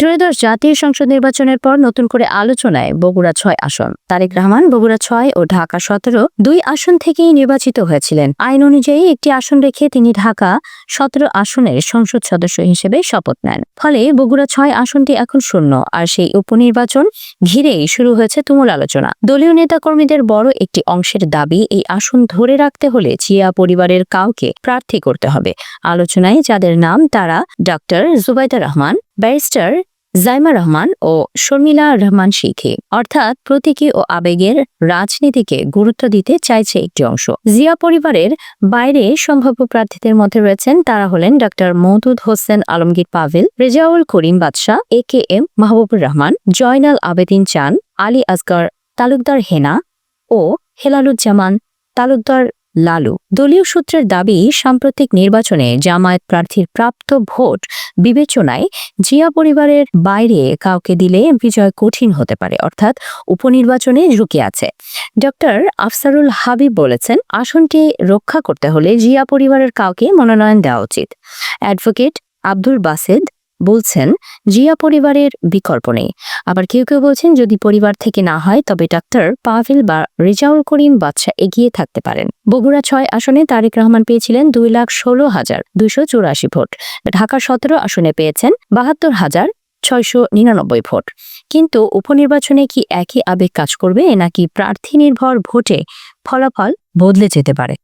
ত্রয়োদশ জাতীয় সংসদ নির্বাচনের পর নতুন করে আলোচনায় বগুড়া ৬ আসন। তারেক রহমান বগুড়া ৬ ও ঢাকা ১৭ দুই আসন থেকেই নির্বাচিত হয়েছিলেন। আইন অনুযায়ী একটি আসন রেখে তিনি ঢাকা ১৭ আসনের সংসদ সদস্য হিসেবে শপথ নেন। ফলে বগুড়া ৬ আসনটি এখন শূন্য, আর সেই উপনির্বাচন ঘিরেই শুরু হয়েছে তুমুল আলোচনা। দলীয় নেতাকর্মীদের বড় একটি অংশের দাবি, এই আসন ধরে রাখতে হলে জিয়া পরিবারের কাউকে প্রার্থী করতে হবে। আলোচনায় যাদের নাম তারা ডক্টর জুবাইদা রহমান, ব্যারিস্টার জাইমা রহমান ও শর্মিলা রহমান শিখি। অর্থাৎ প্রতীকী ও আবেগের রাজনীতিকে গুরুত্ব দিতে চাইছে একটি অংশ। জিয়া পরিবারের বাইরে সম্ভাব্য প্রার্থীদের মধ্যে রয়েছেন তারা হলেন ডক্টর মওদুদ হোসেন আলমগীর পাভেল, রেজাউল করিম বাদশাহ, AKM মাহবুবুর রহমান, জয়নাল আবেদিন চান, আলী আসগর তালুকদার হেনা ও হেলালুজ্জামান তালুকদার লালু। দলীয় সূত্রের দাবি, সাম্প্রতিক নির্বাচনে জামায়াত প্রার্থীর প্রাপ্ত ভোট বিবেচনায় জিয়া পরিবারের বাইরে কাউকে দিলে বিজয় কঠিন হতে পারে, অর্থাৎ উপনির্বাচনে ঝুঁকি আছে। ডক্টর আফসারুল হাবিব বলেছেন, আসনটি রক্ষা করতে হলে জিয়া পরিবারের কাউকে মনোনয়ন দেওয়া উচিত। অ্যাডভোকেট আব্দুল বাসেদ বলছেন, জিয়া পরিবারের বিকল্প নেই। আবার কেউ কেউ বলছেন, যদি পরিবার থেকে না হয় তবে ডাক্তার পাভেল বা রেজাউল করিম বাদশাহ এগিয়ে থাকতে পারেন। বগুড়া ৬ আসনে তারেক রহমান পেয়েছিলেন 2,16,284 ভোট। ঢাকা ১৭ আসনে পেয়েছেন ৭২,৬৯৯ ভোট। কিন্তু উপনির্বাচনে কি একই আবেগ কাজ করবে, নাকি প্রার্থী নির্ভর ভোটে ফলাফল বদলে যেতে পারে?